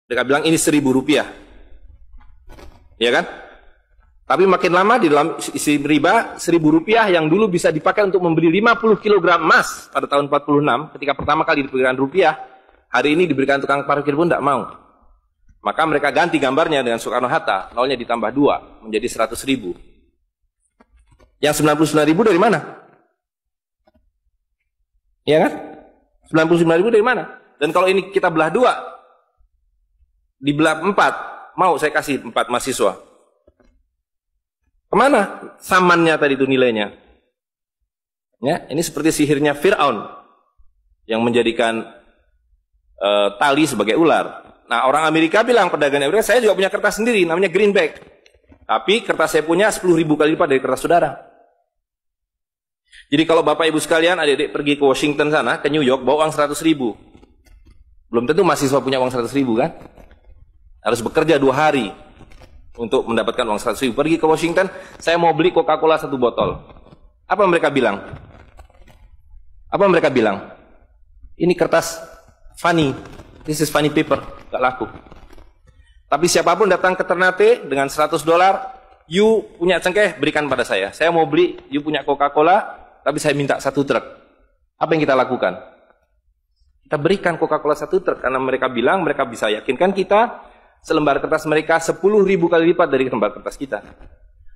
Mereka bilang ini 1.000 rupiah. Ya kan? Tapi makin lama di dalam isi riba, 1.000 rupiah yang dulu bisa dipakai untuk membeli 50 kg emas pada tahun 46, ketika pertama kali diberikan rupiah, hari ini diberikan tukang parkir pun tidak mau. Maka mereka ganti gambarnya dengan Soekarno-Hatta, nolnya ditambah 2, menjadi 100.000. Yang 99.000 dari mana? Ya kan? 99.000 dari mana? Dan kalau ini kita belah 2, dibelah 4, mau saya kasih 4 mahasiswa. Kemana samannya tadi itu nilainya? Ya, ini seperti sihirnya Fir'aun yang menjadikan tali sebagai ular. Nah, orang Amerika bilang, pedagang Amerika, saya juga punya kertas sendiri, namanya greenback. Tapi kertas saya punya 10.000 kali lipat dari kertas saudara. Jadi kalau Bapak Ibu sekalian, adik-adik pergi ke Washington sana, ke New York, bawa uang 100.000. Belum tentu mahasiswa punya uang 100.000 kan? Harus bekerja 2 hari untuk mendapatkan uang 100.000. Pergi ke Washington, saya mau beli Coca-Cola 1 botol. Apa mereka bilang? Apa mereka bilang? Ini kertas funny, this is funny paper, gak laku. Tapi siapapun datang ke Ternate dengan $100, you punya cengkeh, berikan pada saya. Saya mau beli, you punya Coca-Cola, tapi saya minta 1 truk. Apa yang kita lakukan? Kita berikan Coca-Cola 1 truk, karena mereka bilang, mereka bisa yakinkan kita, selembar kertas mereka 10.000 kali lipat dari lembar kertas kita.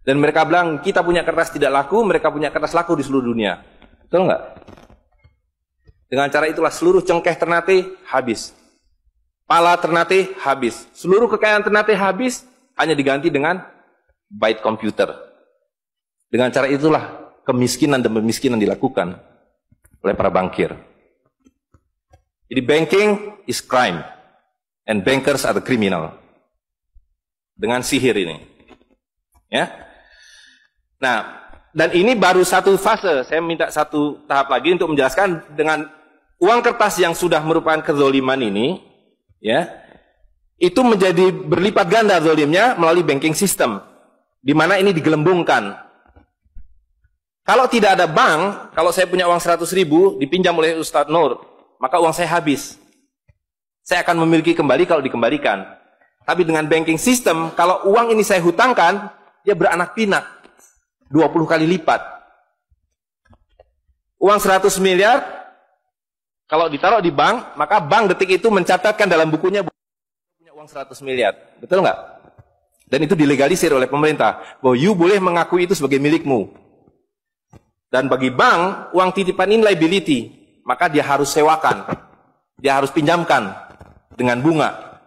Dan mereka bilang, kita punya kertas tidak laku, mereka punya kertas laku di seluruh dunia. Betul nggak? Dengan cara itulah seluruh cengkeh Ternate habis. Pala Ternate habis. Seluruh kekayaan Ternate habis, hanya diganti dengan byte komputer. Dengan cara itulah kemiskinan dan pemiskinan dilakukan oleh para bankir. Jadi banking is crime. And bankers are the criminal. Dengan sihir ini. Ya. Nah, dan ini baru satu fase. Saya minta satu tahap lagi untuk menjelaskan dengan uang kertas yang sudah merupakan kezoliman ini, ya, itu menjadi berlipat ganda zolimnya melalui banking system, di mana ini digelembungkan. Kalau tidak ada bank, kalau saya punya uang 100.000 dipinjam oleh Ustadz Nur, maka uang saya habis. Saya akan memiliki kembali kalau dikembalikan. Tapi dengan banking system, kalau uang ini saya hutangkan, dia beranak pinak. 20 kali lipat. Uang 100 miliar, kalau ditaruh di bank, maka bank detik itu mencatatkan dalam bukunya punya uang 100 miliar. Betul nggak? Dan itu dilegalisir oleh pemerintah. Bahwa you boleh mengakui itu sebagai milikmu. Dan bagi bank, uang titipan ini liability. Maka dia harus sewakan. Dia harus pinjamkan dengan bunga.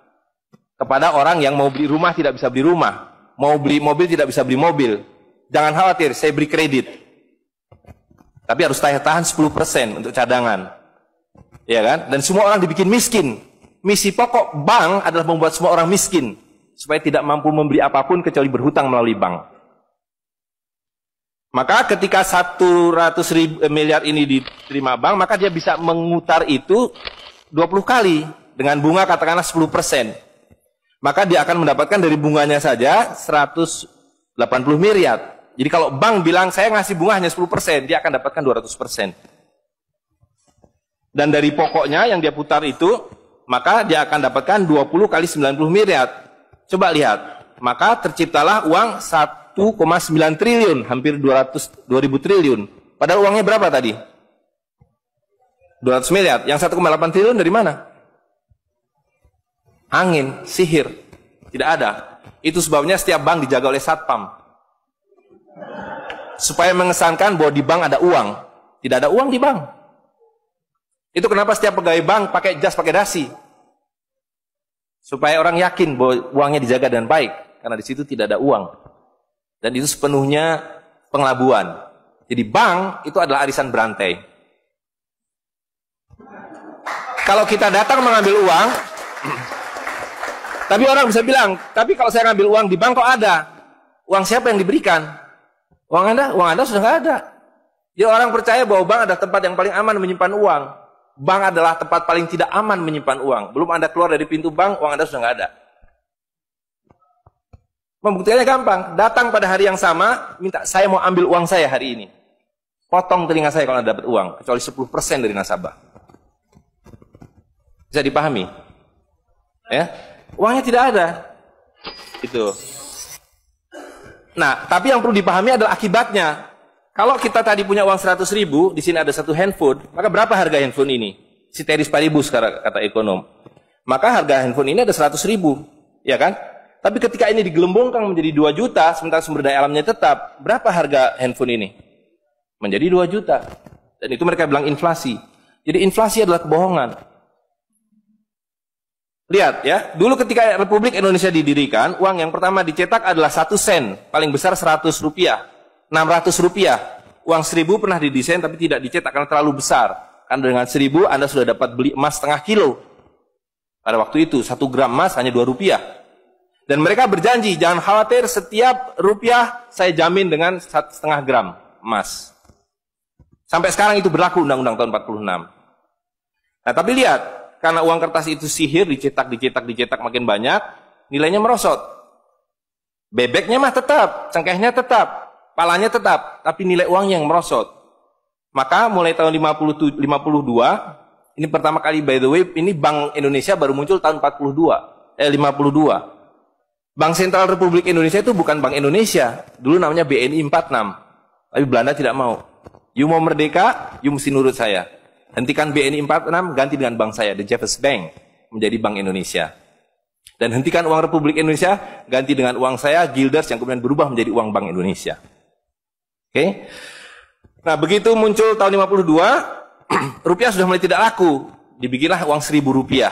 Kepada orang yang mau beli rumah tidak bisa beli rumah. Mau beli mobil tidak bisa beli mobil. Jangan khawatir, saya beri kredit. Tapi harus tahan 10% untuk cadangan. Ya kan? Dan semua orang dibikin miskin. Misi pokok bank adalah membuat semua orang miskin. Supaya tidak mampu membeli apapun kecuali berhutang melalui bank. Maka ketika 100 miliar ini diterima bank, maka dia bisa mengutar itu 20 kali. Dengan bunga katakanlah 10%. Maka dia akan mendapatkan dari bunganya saja 180 miliar. Jadi kalau bank bilang saya ngasih bunga hanya 10%, dia akan dapatkan 200%. Dan dari pokoknya yang dia putar itu, maka dia akan dapatkan 20 kali 90 miliar. Coba lihat, maka terciptalah uang 1,9 triliun, hampir 2.000 triliun. Padahal uangnya berapa tadi? 200 miliar. Yang 1,8 triliun dari mana? Angin, sihir. Tidak ada. Itu sebabnya setiap bank dijaga oleh satpam. Supaya mengesankan bahwa di bank ada uang. Tidak ada uang di bank. Itu kenapa setiap pegawai bank pakai jas, pakai dasi. Supaya orang yakin bahwa uangnya dijaga dengan baik. Karena di situ tidak ada uang. Dan itu sepenuhnya pengelabuan. Jadi bank itu adalah arisan berantai. Kalau kita datang mengambil uang, tapi orang bisa bilang, tapi kalau saya ngambil uang di bank kok ada? Uang siapa yang diberikan? Uang Anda sudah nggak ada. Jadi orang percaya bahwa bank adalah tempat yang paling aman menyimpan uang. Bank adalah tempat paling tidak aman menyimpan uang. Belum Anda keluar dari pintu bank, uang Anda sudah nggak ada. Membuktikannya gampang. Datang pada hari yang sama, minta saya mau ambil uang saya hari ini. Potong telinga saya kalau Anda dapat uang, kecuali 10% dari nasabah. Bisa dipahami? Ya. Uangnya tidak ada. Itu. Nah, tapi yang perlu dipahami adalah akibatnya. Kalau kita tadi punya uang 100.000, di sini ada satu handphone, maka berapa harga handphone ini? Ceteris paribus kata ekonom. Maka harga handphone ini ada 100.000, ya kan? Tapi ketika ini digelembungkan menjadi 2 juta, sementara sumber daya alamnya tetap, berapa harga handphone ini? Menjadi 2 juta. Dan itu mereka bilang inflasi. Jadi inflasi adalah kebohongan. Lihat ya, dulu ketika Republik Indonesia didirikan, uang yang pertama dicetak adalah 1 sen, paling besar 100 rupiah, 600 rupiah. Uang 1000 pernah didesain tapi tidak dicetak karena terlalu besar. Karena dengan 1000 Anda sudah dapat beli emas setengah kilo. Pada waktu itu 1 gram emas hanya 2 rupiah. Dan mereka berjanji, jangan khawatir, setiap rupiah saya jamin dengan 1,5 gram emas. Sampai sekarang itu berlaku Undang-Undang tahun 46. Nah tapi lihat, karena uang kertas itu sihir, dicetak makin banyak, nilainya merosot. Bebeknya mah tetap, cengkehnya tetap, palanya tetap, tapi nilai uangnya yang merosot. Maka mulai tahun 52, ini pertama kali by the way, ini Bank Indonesia baru muncul tahun 52. Bank Sentral Republik Indonesia itu bukan Bank Indonesia, dulu namanya BNI 46. Tapi Belanda tidak mau. You mau merdeka, you mesti nurut saya. Hentikan BNI 46, ganti dengan bank saya, The Jeffers Bank, menjadi Bank Indonesia. Dan hentikan uang Republik Indonesia, ganti dengan uang saya, Guilders, yang kemudian berubah menjadi uang Bank Indonesia. Oke? Nah, begitu muncul tahun 52, rupiah sudah mulai tidak laku. Dibikinlah uang 1.000 rupiah.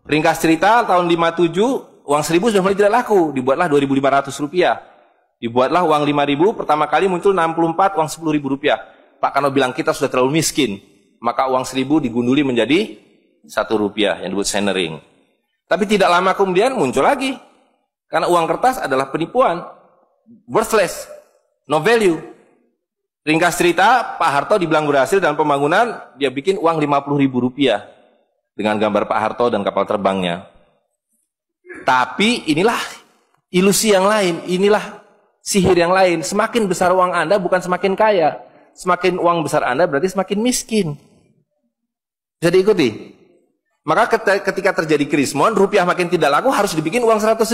Ringkas cerita, tahun 57, uang 1.000 sudah mulai tidak laku. Dibuatlah 2.500 rupiah. Dibuatlah uang 5.000, pertama kali muncul 64, uang 10.000 rupiah. Pak Kano bilang kita sudah terlalu miskin. Maka uang 1.000 digunduli menjadi 1 rupiah yang disebut senering. Tapi tidak lama kemudian muncul lagi. Karena uang kertas adalah penipuan. Worthless. No value. Ringkas cerita, Pak Harto dibilang berhasil dalam pembangunan, dia bikin uang 50.000 rupiah. Dengan gambar Pak Harto dan kapal terbangnya. Tapi inilah ilusi yang lain. Inilah sihir yang lain. Semakin besar uang Anda bukan semakin kaya. Semakin uang besar Anda berarti semakin miskin. Bisa diikuti? Maka ketika terjadi krismon, rupiah makin tidak laku, harus dibikin uang 100.000.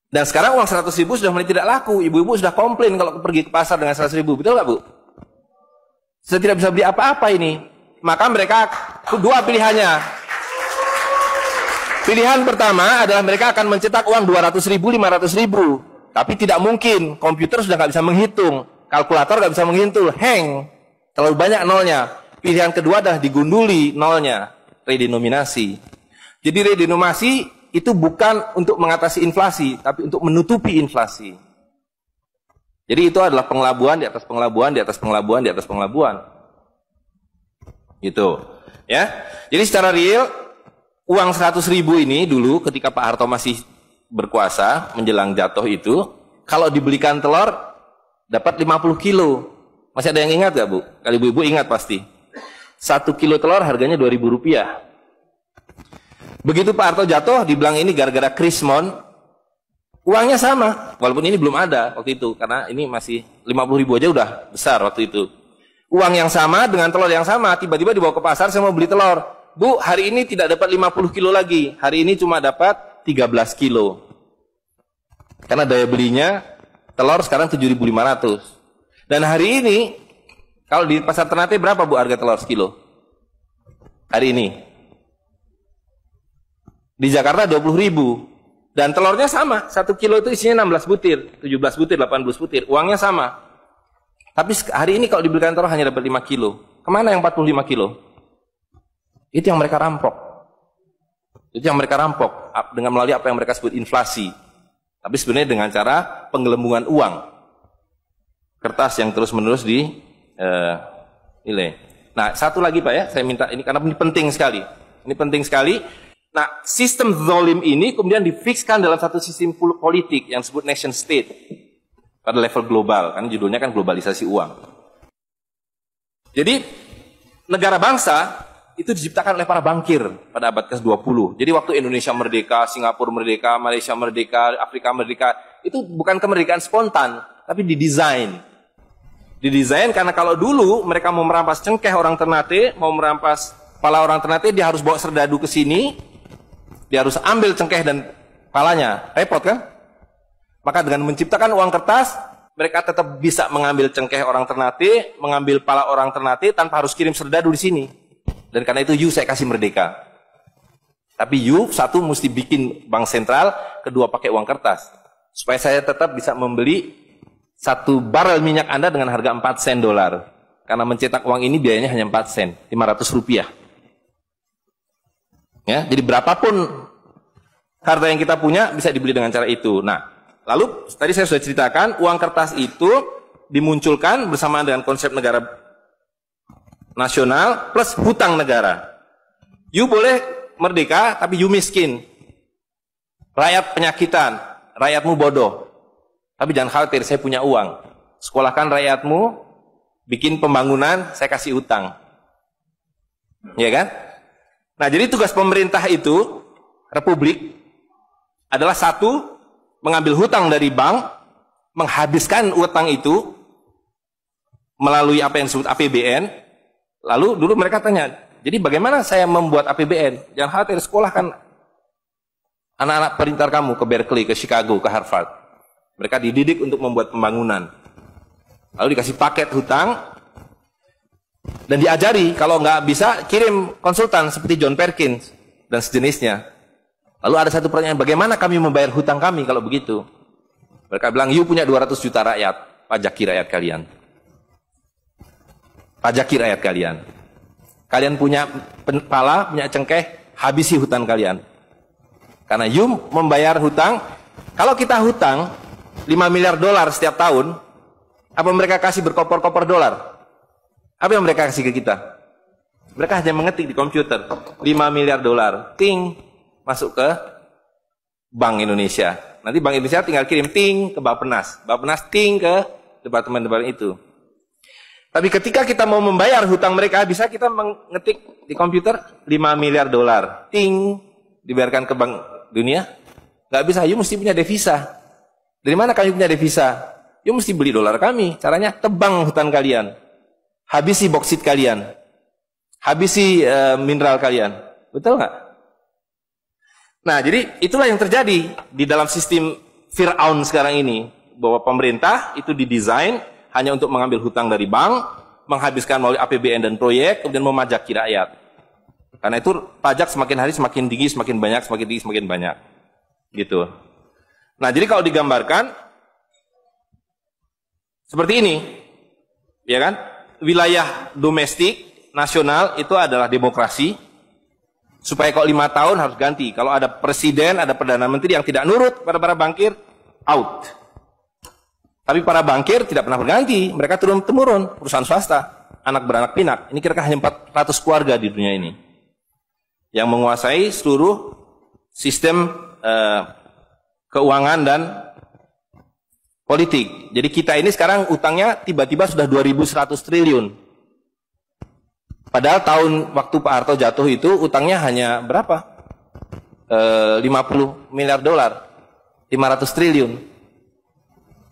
Dan sekarang uang 100.000 sudah mulai tidak laku. Ibu-ibu sudah komplain kalau pergi ke pasar dengan 100.000. Betul nggak, Bu? Sudah tidak bisa beli apa-apa ini. Maka mereka dua pilihannya. Pilihan pertama adalah mereka akan mencetak uang 200.000, 500.000. Tapi tidak mungkin, komputer sudah nggak bisa menghitung, kalkulator nggak bisa menghitung, hang, terlalu banyak nolnya. Pilihan kedua adalah digunduli nolnya, redenominasi. Jadi redenominasi itu bukan untuk mengatasi inflasi, tapi untuk menutupi inflasi. Jadi itu adalah pengelabuan di atas pengelabuan, di atas pengelabuan, di atas pengelabuan. Gitu, ya. Jadi secara real, uang 100.000 ini dulu ketika Pak Harto masih berkuasa menjelang jatuh itu, kalau dibelikan telur dapat 50 kilo. Masih ada yang ingat gak, Bu? Kali ibu-ibu ingat pasti. 1 kilo telur harganya 2.000 rupiah. Begitu Pak Harto jatuh, dibilang ini gara-gara krismon, uangnya sama. Walaupun ini belum ada waktu itu, karena ini masih 50.000 aja udah besar waktu itu. Uang yang sama dengan telur yang sama, tiba-tiba dibawa ke pasar, saya mau beli telur. Bu, hari ini tidak dapat 50 kilo lagi. Hari ini cuma dapat 13 kilo. Karena daya belinya, telur sekarang 7.500. Dan hari ini, kalau di pasar Ternate berapa, Bu, harga telur sekilo? Hari ini. Di Jakarta 20.000. Dan telurnya sama. 1 kilo itu isinya 16 butir, 17 butir, 18 butir. Uangnya sama. Tapi hari ini kalau dibelikan telur hanya dapat 5 kilo. Kemana yang 45 kilo? Itu yang mereka rampok. Itu yang mereka rampok dengan melalui apa yang mereka sebut inflasi. Tapi sebenarnya dengan cara penggelembungan uang. Kertas yang terus-menerus nilai. Nah, satu lagi Pak ya, saya minta ini karena ini penting sekali. Ini penting sekali. Nah, sistem zalim ini kemudian difikskan dalam satu sistem politik yang disebut nation state pada level global. Karena judulnya kan globalisasi uang. Jadi, negara bangsa itu diciptakan oleh para bankir pada abad ke-20. Jadi waktu Indonesia merdeka, Singapura merdeka, Malaysia merdeka, Afrika merdeka, itu bukan kemerdekaan spontan, tapi didesain. Didesain karena kalau dulu mereka mau merampas cengkeh orang Ternate, mau merampas kepala orang Ternate, dia harus bawa serdadu ke sini, Dia harus ambil cengkeh dan palanya. Repot kan? Maka dengan menciptakan uang kertas, mereka tetap bisa mengambil cengkeh orang Ternate, mengambil pala orang Ternate tanpa harus kirim serdadu di sini. Dan karena itu saya kasih merdeka. Tapi satu mesti bikin bank sentral, kedua pakai uang kertas. Supaya saya tetap bisa membeli 1 barel minyak Anda dengan harga 4 sen dolar. Karena mencetak uang ini biayanya hanya 4 sen, 500 rupiah. Ya, jadi berapapun harta yang kita punya bisa dibeli dengan cara itu. Nah, lalu tadi saya sudah ceritakan uang kertas itu dimunculkan bersamaan dengan konsep negara nasional plus hutang negara. Boleh merdeka tapi miskin. Rakyat penyakitan, rakyatmu bodoh. Tapi jangan khawatir, saya punya uang. Sekolahkan rakyatmu, bikin pembangunan, saya kasih hutang. Ya kan? Nah, jadi tugas pemerintah itu, republik, adalah satu, mengambil hutang dari bank, menghabiskan utang itu, melalui apa yang disebut APBN. Lalu dulu mereka tanya, jadi bagaimana saya membuat APBN? Jangan khawatir, sekolahkan anak-anak pintar kamu ke Berkeley, ke Chicago, ke Harvard. Mereka dididik untuk membuat pembangunan. Lalu dikasih paket hutang, dan diajari, kalau nggak bisa, kirim konsultan seperti John Perkins dan sejenisnya. Lalu ada satu pertanyaan, bagaimana kami membayar hutang kami kalau begitu? Mereka bilang, punya 200 juta rakyat, pajaki rakyat kalian. Pajaki rakyat kalian. Kalian punya pala, punya cengkeh, habisi hutang kalian. Karena membayar hutang, kalau kita hutang 5 miliar dolar setiap tahun, apa mereka kasih berkoper-koper dolar? Apa yang mereka kasih ke kita? Mereka hanya mengetik di komputer 5 miliar dolar, ting, masuk ke Bank Indonesia. Nanti Bank Indonesia tinggal kirim ting ke Bappenas, Bappenas ting ke departemen-departemen itu. Tapi ketika kita mau membayar hutang mereka, bisa kita mengetik di komputer 5 miliar dolar, ting, dibayarkan ke Bank Dunia? Nggak bisa, mesti punya devisa. Dari mana kami punya devisa? Mesti beli dolar kami. Caranya tebang hutang kalian. Habisi boksit kalian, habisi mineral kalian, betul nggak? Nah, jadi itulah yang terjadi di dalam sistem Fir'aun sekarang ini, bahwa pemerintah itu didesain hanya untuk mengambil hutang dari bank, menghabiskan melalui APBN dan proyek, kemudian memajaki rakyat. Karena itu pajak semakin hari semakin tinggi, semakin banyak, semakin tinggi, semakin banyak, gitu. Nah, jadi kalau digambarkan seperti ini, ya kan? Wilayah domestik nasional itu adalah demokrasi, supaya kalau 5 tahun harus ganti. Kalau ada presiden, ada perdana menteri yang tidak nurut pada para bankir, out. Tapi para bankir tidak pernah berganti, mereka turun-temurun, perusahaan swasta, anak beranak pinak. Ini kira-kira hanya 400 keluarga di dunia ini yang menguasai seluruh sistem keuangan dan politik. Jadi kita ini sekarang utangnya tiba-tiba sudah 2.100 triliun. Padahal tahun waktu Pak Harto jatuh itu utangnya hanya berapa? 50 miliar dolar. 500 triliun.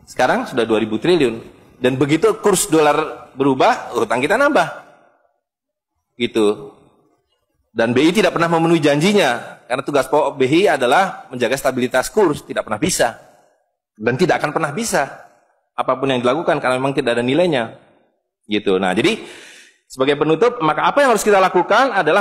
Sekarang sudah 2.000 triliun. Dan begitu kurs dolar berubah, utang kita nambah. Gitu. Dan BI tidak pernah memenuhi janjinya. Karena tugas pokok BI adalah menjaga stabilitas kurs. Tidak pernah bisa. Dan tidak akan pernah bisa apapun yang dilakukan karena memang tidak ada nilainya, gitu. Nah, jadi sebagai penutup, maka apa yang harus kita lakukan adalah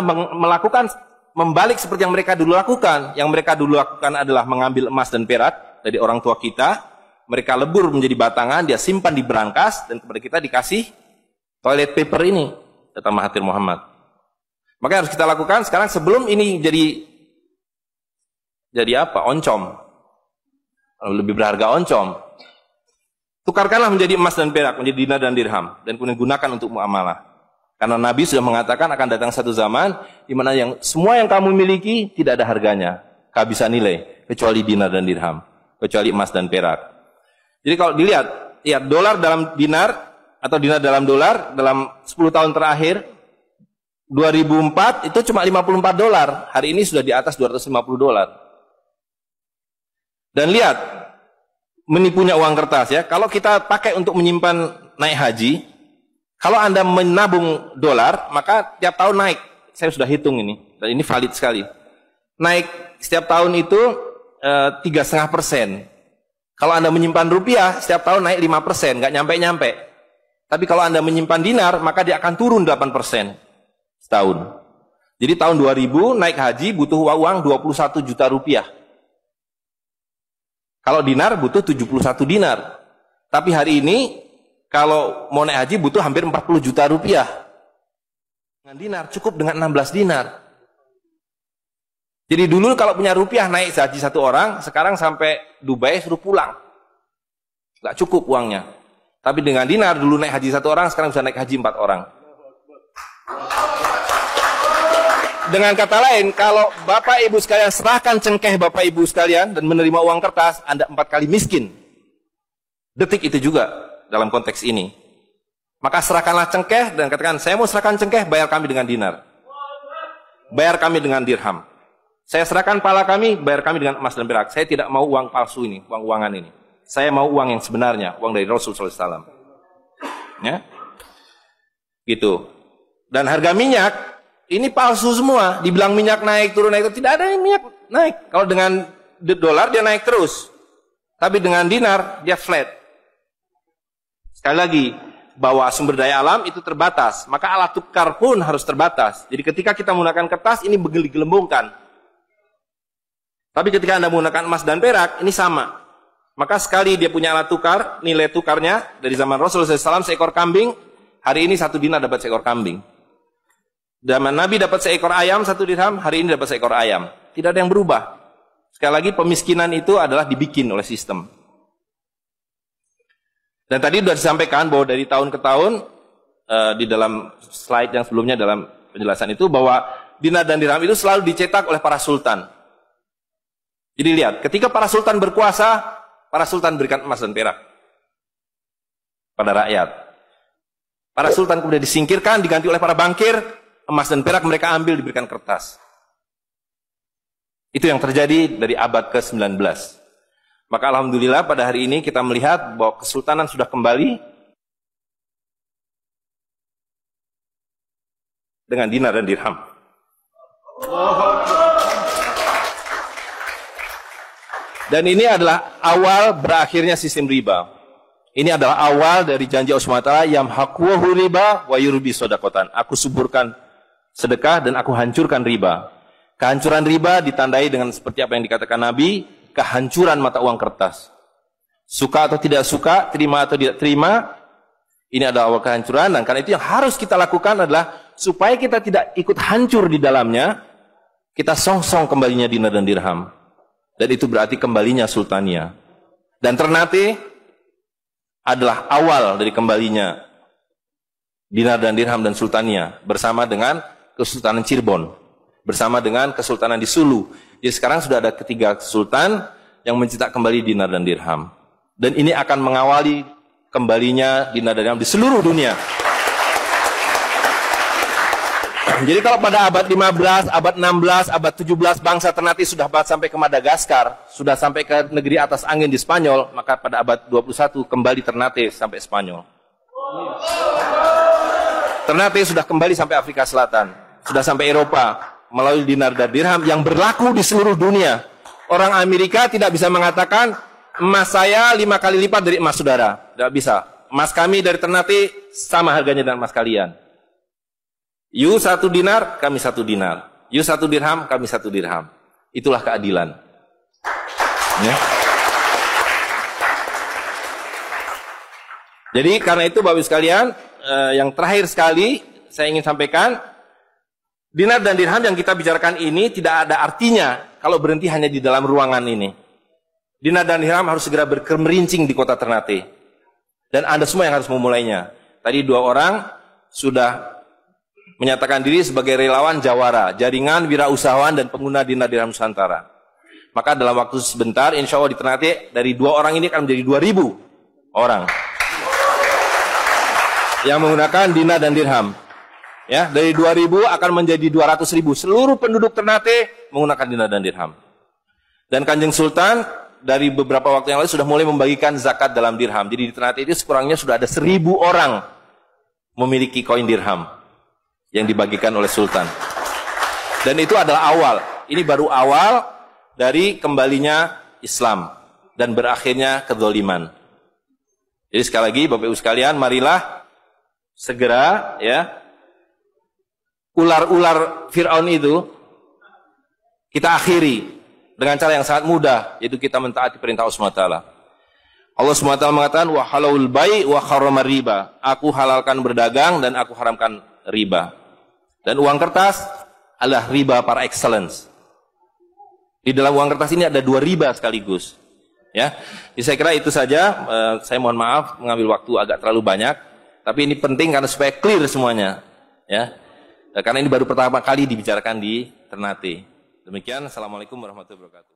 membalik seperti yang mereka dulu lakukan. Yang mereka dulu lakukan adalah mengambil emas dan perak dari orang tua kita, mereka lebur menjadi batangan, dia simpan di berangkas, dan kepada kita dikasih toilet paper ini, kata Mahathir Muhammad. Maka yang harus kita lakukan sekarang sebelum ini jadi apa? Oncom. Lebih berharga oncom. Tukarkanlah menjadi emas dan perak, menjadi dinar dan dirham, dan kemudian gunakan untuk muamalah. Karena Nabi sudah mengatakan akan datang satu zaman di mana semua yang kamu miliki tidak ada harganya, kehabisan nilai, kecuali dinar dan dirham, kecuali emas dan perak. Jadi kalau dilihat, ya dolar dalam dinar atau dinar dalam dolar dalam 10 tahun terakhir 2004 itu cuma 54 dolar, hari ini sudah di atas 250 dolar. Dan lihat, menipunya uang kertas ya. Kalau kita pakai untuk menyimpan naik haji, kalau Anda menabung dolar, maka tiap tahun naik. Saya sudah hitung ini, dan ini valid sekali. Naik setiap tahun itu 3,5%. Kalau Anda menyimpan rupiah, setiap tahun naik 5%, nggak nyampe-nyampe. Tapi kalau Anda menyimpan dinar, maka dia akan turun 8% setahun. Jadi tahun 2000 naik haji butuh uang 21 juta rupiah. Kalau dinar butuh 71 dinar. Tapi hari ini kalau mau naik haji butuh hampir 40 juta rupiah. Dengan dinar cukup dengan 16 dinar. Jadi dulu kalau punya rupiah naik haji satu orang, sekarang sampai Dubai suruh pulang. Nggak cukup uangnya. Tapi dengan dinar dulu naik haji satu orang, sekarang bisa naik haji 4 orang. Dengan kata lain, kalau Bapak Ibu sekalian serahkan cengkeh Bapak Ibu sekalian dan menerima uang kertas, Anda 4 kali miskin. Detik itu juga dalam konteks ini. Maka serahkanlah cengkeh dan katakan, saya mau serahkan cengkeh, bayar kami dengan dinar. Bayar kami dengan dirham. Saya serahkan pala kami, bayar kami dengan emas dan perak. Saya tidak mau uang palsu ini, uang-uangan ini. Saya mau uang yang sebenarnya, uang dari Rasul SAW. Ya, gitu. Dan harga minyak ini palsu semua. Dibilang minyak naik turun naik, tidak ada yang minyak naik. Kalau dengan dolar dia naik terus, tapi dengan dinar dia flat. Sekali lagi, bahwa sumber daya alam itu terbatas, maka alat tukar pun harus terbatas. Jadi ketika kita menggunakan kertas ini digelembungkan. Tapi ketika Anda menggunakan emas dan perak, ini sama. Maka sekali dia punya alat tukar, nilai tukarnya dari zaman Rasulullah SAW seekor kambing, hari ini 1 dinar dapat seekor kambing. Zaman Nabi dapat seekor ayam 1 dirham, hari ini dapat seekor ayam. Tidak ada yang berubah. Sekali lagi pemiskinan itu adalah dibikin oleh sistem. Dan tadi sudah disampaikan bahwa dari tahun ke tahun, di dalam slide yang sebelumnya dalam penjelasan itu, bahwa dinar dan dirham itu selalu dicetak oleh para sultan. Jadi lihat, ketika para sultan berkuasa, para sultan berikan emas dan perak pada rakyat. Para sultan kemudian disingkirkan, diganti oleh para bankir, emas dan perak mereka ambil, diberikan kertas. Itu yang terjadi dari abad ke-19. Maka alhamdulillah pada hari ini kita melihat bahwa kesultanan sudah kembali dengan dinar dan dirham. Dan ini adalah awal berakhirnya sistem riba. Ini adalah awal dari janji Allah SWT, yamhaqwahu riba wa yurbi sodakotan. Aku suburkan sedekah dan aku hancurkan riba. Kehancuran riba ditandai dengan seperti apa yang dikatakan Nabi, kehancuran mata uang kertas. Suka atau tidak suka, terima atau tidak terima, ini adalah awal kehancuran. Dan karena itu yang harus kita lakukan adalah supaya kita tidak ikut hancur di dalamnya, kita song-song kembalinya dinar dan dirham. Dan itu berarti kembalinya sultania. Dan Ternate adalah awal dari kembalinya dinar dan dirham dan sultania bersama dengan Kesultanan Cirebon, bersama dengan Kesultanan di Sulu. Jadi sekarang sudah ada ketiga sultan yang mencetak kembali dinar dan dirham. Dan ini akan mengawali kembalinya dinar dan dirham di seluruh dunia. Jadi kalau pada abad 15, abad 16, abad 17 bangsa Ternate sudah sampai ke Madagaskar, sudah sampai ke negeri atas angin di Spanyol, maka pada abad 21 kembali Ternate sampai Spanyol. Ternate sudah kembali sampai Afrika Selatan, sudah sampai Eropa melalui dinar dan dirham yang berlaku di seluruh dunia. Orang Amerika tidak bisa mengatakan emas saya 5 kali lipat dari emas saudara, tidak bisa. Emas kami dari Ternate sama harganya dengan emas kalian. You 1 dinar, kami 1 dinar. You 1 dirham, kami 1 dirham. Itulah keadilan. Ya. Jadi karena itu Bapak Ibu sekalian, yang terakhir sekali saya ingin sampaikan, dinar dan dirham yang kita bicarakan ini tidak ada artinya kalau berhenti hanya di dalam ruangan ini. Dinar dan dirham harus segera berkemerincing di kota Ternate. Dan Anda semua yang harus memulainya. Tadi 2 orang sudah menyatakan diri sebagai relawan jawara, jaringan wirausahawan dan pengguna dinar dirham Nusantara. Maka dalam waktu sebentar, insya Allah di Ternate, dari 2 orang ini akan menjadi 2.000 orang yang menggunakan dinar dan dirham. Ya, dari 2.000 akan menjadi 200.000. Seluruh penduduk Ternate menggunakan dinar dan dirham. Dan Kanjeng Sultan dari beberapa waktu yang lalu sudah mulai membagikan zakat dalam dirham. Jadi di Ternate itu sekurangnya sudah ada 1.000 orang memiliki koin dirham yang dibagikan oleh Sultan. Dan itu adalah awal. Ini baru awal, dari kembalinya Islam dan berakhirnya kedzaliman. Jadi sekali lagi Bapak Ibu sekalian, marilah segera ya ular-ular Fir'aun itu kita akhiri dengan cara yang sangat mudah, yaitu kita mentaati perintah Allah SWT. Allah SWT mengatakan wa halalul bai' wa harramar riba. Aku halalkan berdagang dan aku haramkan riba. Dan uang kertas adalah riba par excellence. Di dalam uang kertas ini ada 2 riba sekaligus. Ya. Jadi saya kira itu saja. Saya mohon maaf mengambil waktu agak terlalu banyak, tapi ini penting karena supaya clear semuanya. Ya. Karena ini baru pertama kali dibicarakan di Ternate. Demikian, Assalamualaikum warahmatullahi wabarakatuh.